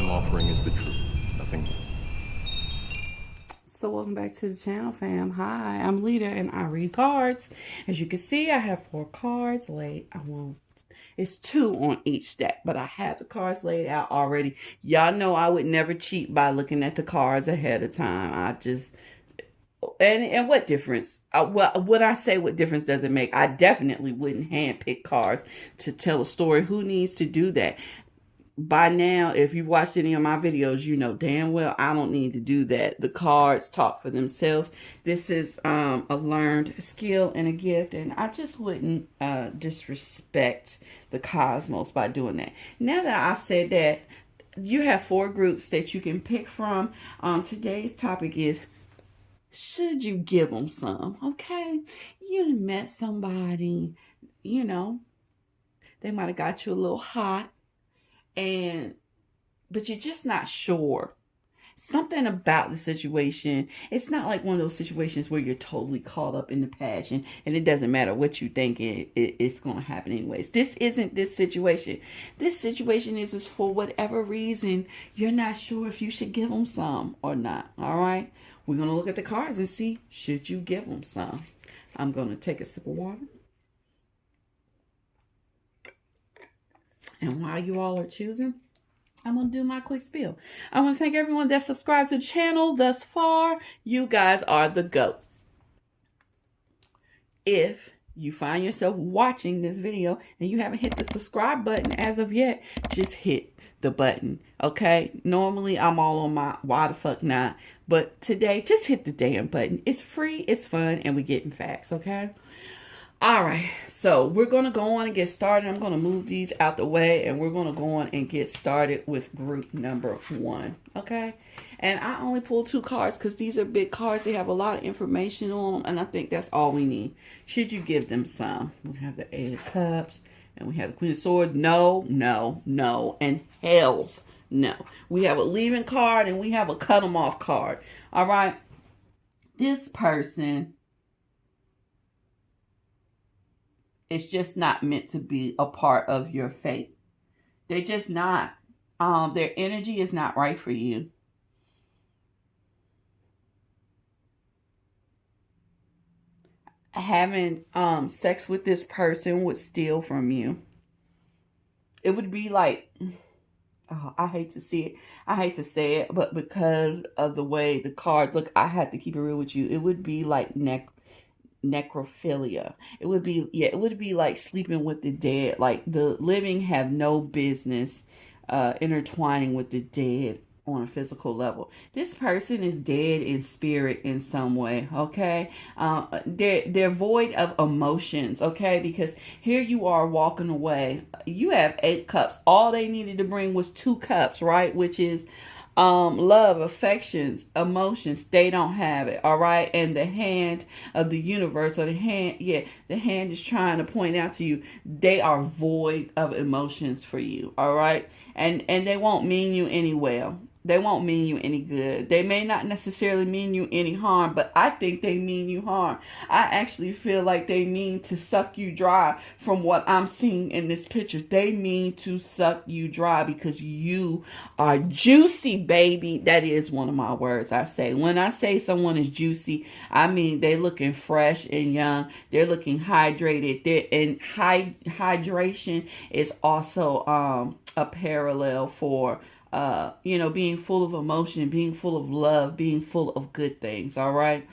I'm offering is the truth, nothing more. So welcome back to the channel, fam. Hi, I'm Lita and I read cards. As you can see, I have 4 cards laid. It's 2 on each stack, but I have the cards laid out already. Y'all know I would never cheat by looking at the cards ahead of time. And what difference? Would I say what difference does it make? I definitely wouldn't handpick cards to tell a story. Who needs to do that? By now, if you've watched any of my videos, you know damn well I don't need to do that. The cards talk for themselves. This is a learned skill and a gift, and I just wouldn't disrespect the cosmos by doing that. Now that I've said that, you have 4 groups that you can pick from. Today's topic is, should you give them some? Okay, you met somebody, you know, they might have got you a little hot, but you're just not sure. Something about the situation. It's not like one of those situations where you're totally caught up in the passion and it doesn't matter what you think it's going to happen anyways. This isn't this situation. This situation is for whatever reason you're not sure if you should give them some or not. All right. We're going to look at the cards and see, should you give them some? I'm going to take a sip of water. And while you all are choosing, I'm going to do my quick spiel. I want to thank everyone that subscribed to the channel thus far. You guys are the GOATs. If you find yourself watching this video and you haven't hit the subscribe button as of yet, just hit the button, okay? Normally, I'm all on my why the fuck not, but today, just hit the damn button. It's free, it's fun, and we're getting facts, okay? All right, so we're going to go on and get started. I'm going to move these out the way, and we're going to go on and get started with group number 1, okay? And I only pulled 2 cards because these are big cards. They have a lot of information on them, and I think that's all we need. Should you give them some? We have the 8 of Cups, and we have the Queen of Swords. No, no, no, and hells no. We have a leaving card, and we have a cut them off card, all right? This person, it's just not meant to be a part of your fate. They're just not. Their energy is not right for you. Having sex with this person would steal from you. It would be like, oh, I hate to see it. I hate to say it, but because of the way the cards look, I had to keep it real with you. It would be like necrophilia. It would be like sleeping with the dead. Like the living have no business intertwining with the dead on a physical level. This person is dead in spirit in some way, okay? They're void of emotions, okay? Because here you are walking away. You have 8 cups. All they needed to bring was 2 cups, right? Which is love, affections, emotions. They don't have it, all right? And the hand of the universe, or the hand is trying to point out to you, they are void of emotions for you, all right? And they won't mean you any well. They won't mean you any good. They may not necessarily mean you any harm, but I think they mean you harm. I actually feel like they mean to suck you dry from what I'm seeing in this picture. They mean to suck you dry because you are juicy, baby. That is one of my words I say. When I say someone is juicy, I mean they're looking fresh and young. They're looking hydrated. And hydration is also a parallel for being full of emotion, being full of love, being full of good things, all right?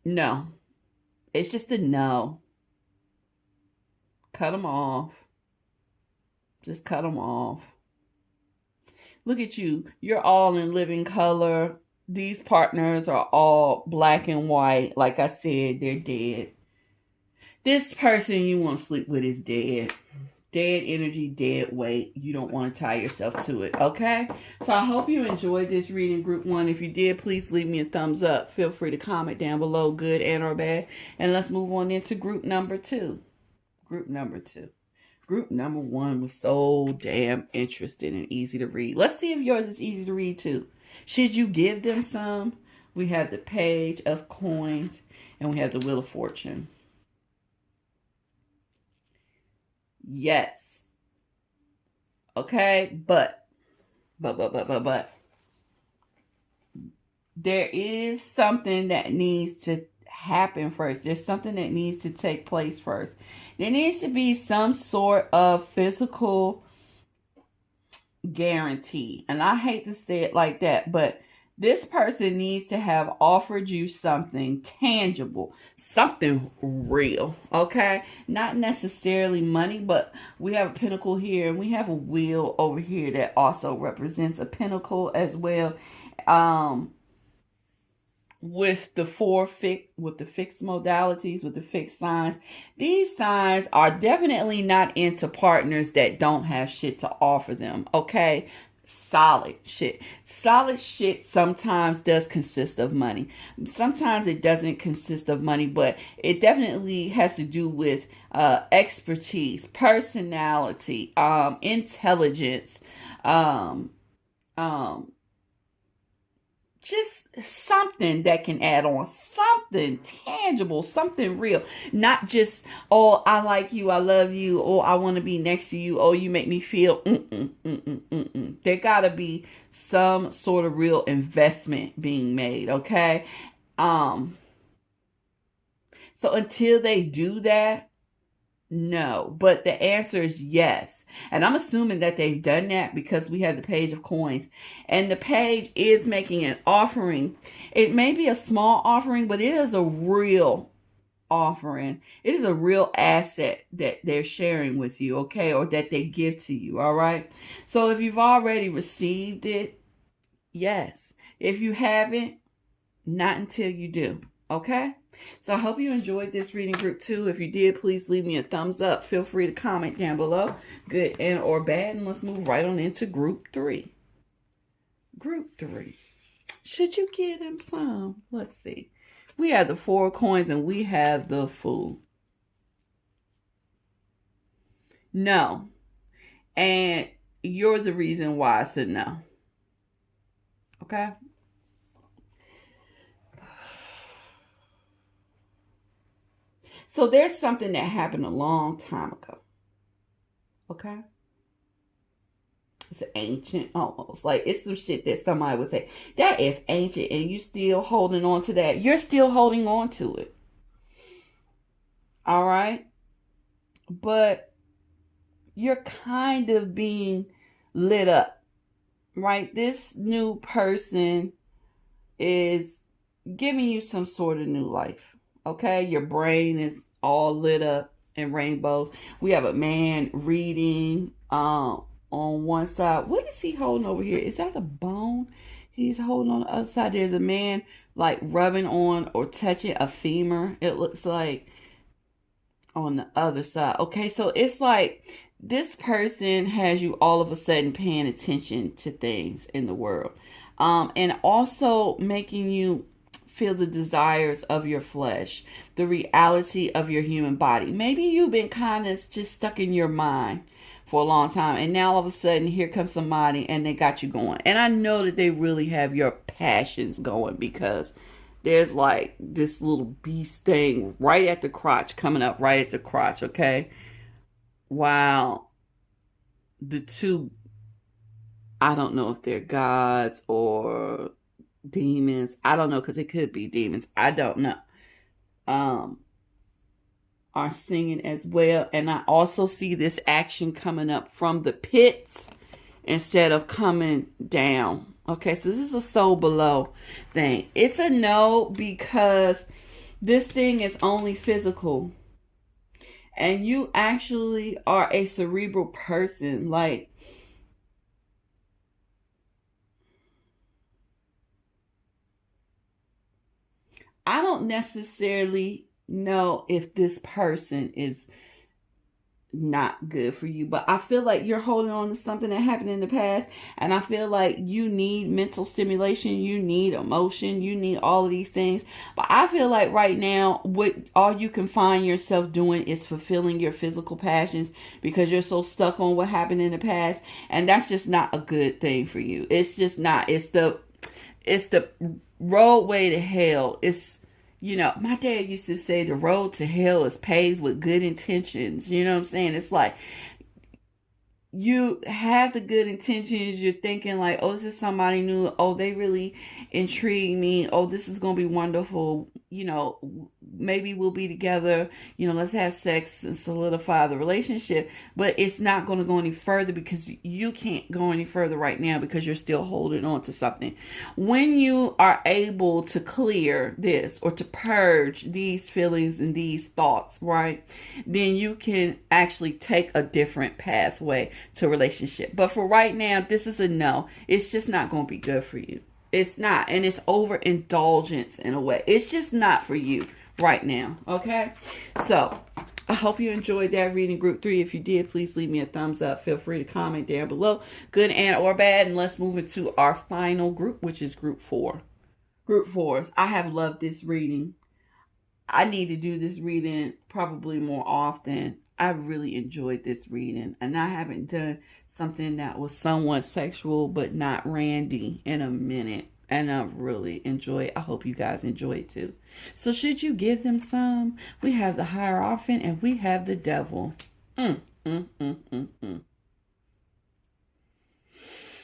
No. It's just a no. Cut them off. Just cut them off. Look at you. You're all in living color. These partners are all black and white. Like I said, they're dead. This person you want to sleep with is dead. Dead energy, dead weight. You don't want to tie yourself to it, okay? So I hope you enjoyed this reading, group 1. If you did, please leave me a thumbs up. Feel free to comment down below, good and or bad. And let's move on into group number 2. Group number 2. Group number 1 was so damn interesting and easy to read. Let's see if yours is easy to read too. Should you give them some? We have the Page of Coins and we have the Wheel of Fortune. Yes. Okay, but there is something that needs to happen first. There's something that needs to take place first. There needs to be some sort of physical guarantee. And I hate to say it like that, but this person needs to have offered you something tangible, something real, okay? Not necessarily money, but we have a pinnacle here and we have a wheel over here that also represents a pinnacle as well. With the with the fixed modalities, with the fixed signs, these signs are definitely not into partners that don't have shit to offer them, okay? Solid shit sometimes does consist of money. Sometimes it doesn't consist of money, but it definitely has to do with expertise, personality, intelligence, um just something that can add on, something tangible, something real. Not just, oh, I like you, I love you, oh, I want to be next to you, oh, you make me feel. There gotta be some sort of real investment being made, okay? So until they do that, no, but the answer is yes. And I'm assuming that they've done that because we have the page of coins. And the page is making an offering. It may be a small offering, but it is a real offering. It is a real asset that they're sharing with you, okay? Or that they give to you, all right? So if you've already received it, yes. If you haven't, not until you do, okay? So I hope you enjoyed this reading, group 2. If you did, please leave me a thumbs up. Feel free to comment down below, good and or bad. And let's move right on into group 3. Group 3. Should you give them some? Let's see. We have the 4 coins and we have the Fool. No. And you're the reason why I said no. Okay? So there's something that happened a long time ago. Okay? It's ancient almost. Like it's some shit that somebody would say, that is ancient and you still holding on to that. You're still holding on to it. All right? But you're kind of being lit up. Right? This new person is giving you some sort of new life. Okay, your brain is all lit up in rainbows. We have a man reading on one side. What is he holding over here? Is that a bone he's holding on the other side? There's a man like rubbing on or touching a femur, it looks like, on the other side. Okay, so it's like this person has you all of a sudden paying attention to things in the world, and also making you feel the desires of your flesh, the reality of your human body. Maybe you've been kind of just stuck in your mind for a long time, and now all of a sudden here comes somebody and they got you going. And I know that they really have your passions going, because there's like this little beast thing right at the crotch, coming up right at the crotch, okay? Wow. The two, I don't know if they're gods or demons. I don't know, because it could be demons. I don't know. Are singing as well. And I also see this action coming up from the pits instead of coming down. Okay, so this is a soul below thing. It's a no, because this thing is only physical. And you actually are a cerebral person. Like, I don't necessarily know if this person is not good for you, but I feel like you're holding on to something that happened in the past, and I feel like you need mental stimulation, you need emotion, you need all of these things. But I feel like right now, what all you can find yourself doing is fulfilling your physical passions, because you're so stuck on what happened in the past, and that's just not a good thing for you. It's just not. It's the roadway to hell. You know, my dad used to say the road to hell is paved with good intentions. You know what I'm saying? It's like you have the good intentions. You're thinking like, oh, this is somebody new. Oh, they really intrigue me. Oh, this is going to be wonderful. You know, maybe we'll be together. You know, let's have sex and solidify the relationship. But it's not going to go any further because you can't go any further right now because you're still holding on to something. When you are able to clear this or to purge these feelings and these thoughts, right, then you can actually take a different pathway to relationship. But for right now, this is a no. It's just not going to be good for you. It's not. And it's overindulgence in a way. It's just not for you right now. Okay? So, I hope you enjoyed that reading group 3. If you did, please leave me a thumbs up. Feel free to comment down below, good and or bad. And let's move into our final group, which is group 4. Group 4s. I have loved this reading. I need to do this reading probably more often. I really enjoyed this reading. And I haven't done something that was somewhat sexual but not randy in a minute. And I really enjoy it. I hope you guys enjoy it too. So should you give them some? We have the Hierophant and we have the Devil.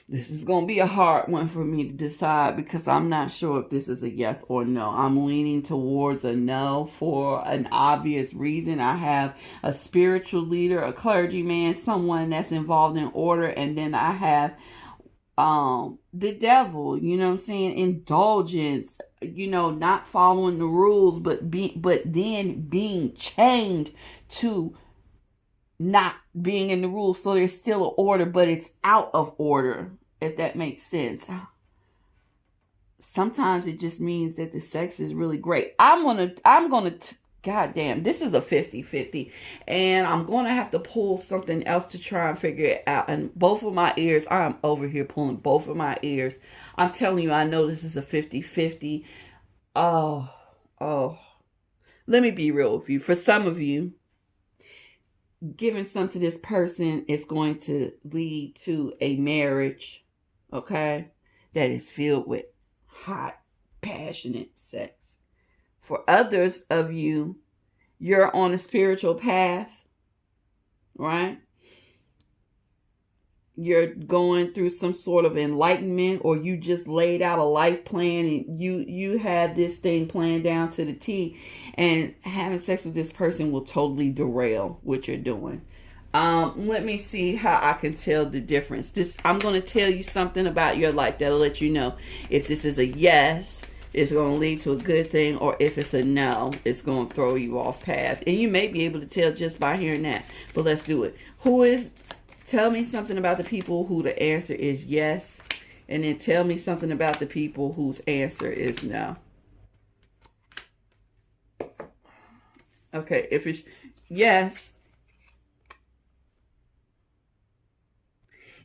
This is going to be a hard one for me to decide because I'm not sure if this is a yes or no. I'm leaning towards a no for an obvious reason. I have a spiritual leader, a clergyman, someone that's involved in order, and then I have the devil, you know what I'm saying? Indulgence, you know, not following the rules, but then being chained to not being in the rules. So there's still an order, but it's out of order, if that makes sense. Sometimes it just means that the sex is really great. I'm gonna God damn, this is a 50-50. And I'm going to have to pull something else to try and figure it out. And both of my ears, I'm over here pulling both of my ears. I'm telling you, I know this is a 50-50. Oh. Let me be real with you. For some of you, giving some to this person is going to lead to a marriage, okay, that is filled with hot, passionate sex. For others of you, you're on a spiritual path, right? You're going through some sort of enlightenment, or you just laid out a life plan and you have this thing planned down to the T, and having sex with this person will totally derail what you're doing. Let me see how I can tell the difference. I'm going to tell you something about your life that'll let you know if this is a yes, it's going to lead to a good thing, or if it's a no, it's going to throw you off path. And you may be able to tell just by hearing that. But let's do it. Tell me something about the people who the answer is yes. And then tell me something about the people whose answer is no. Okay, if it's yes,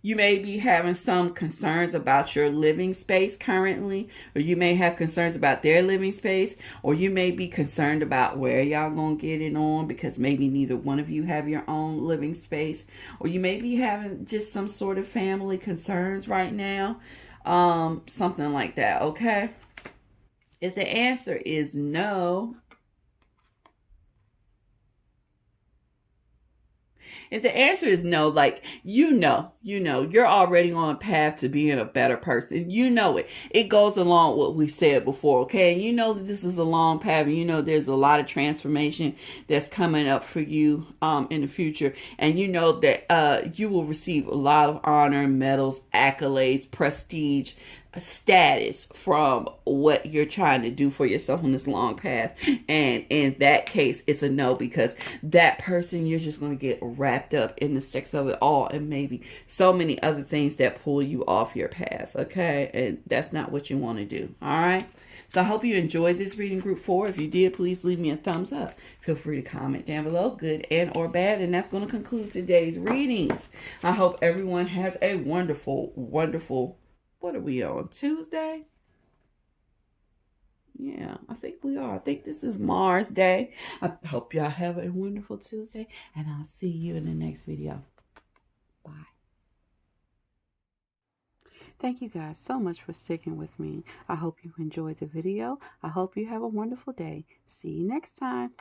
you may be having some concerns about your living space currently, or you may have concerns about their living space, or you may be concerned about where y'all gonna get it on because maybe neither one of you have your own living space, or you may be having just some sort of family concerns right now, something like that, okay? If the answer is no, if the answer is no, like, you're already on a path to being a better person. You know it. It goes along with what we said before, okay? And you know that this is a long path, and you know there's a lot of transformation that's coming up for you in the future. And you know that you will receive a lot of honor, medals, accolades, prestige, status from what you're trying to do for yourself on this long path. And in that case, it's a no, because that person, you're just going to get wrapped up in the sex of it all, and maybe so many other things that pull you off your path, okay? And that's not what you want to do, all right? So I hope you enjoyed this reading group 4. If you did, please leave me a thumbs up. Feel free to comment down below, good and or bad. And that's going to conclude today's readings. I hope everyone has a wonderful, wonderful, what are we on, Tuesday? Yeah, I think we are. I think this is Mars Day. I hope y'all have a wonderful Tuesday, and I'll see you in the next video. Bye. Thank you guys so much for sticking with me. I hope you enjoyed the video. I hope you have a wonderful day. See you next time.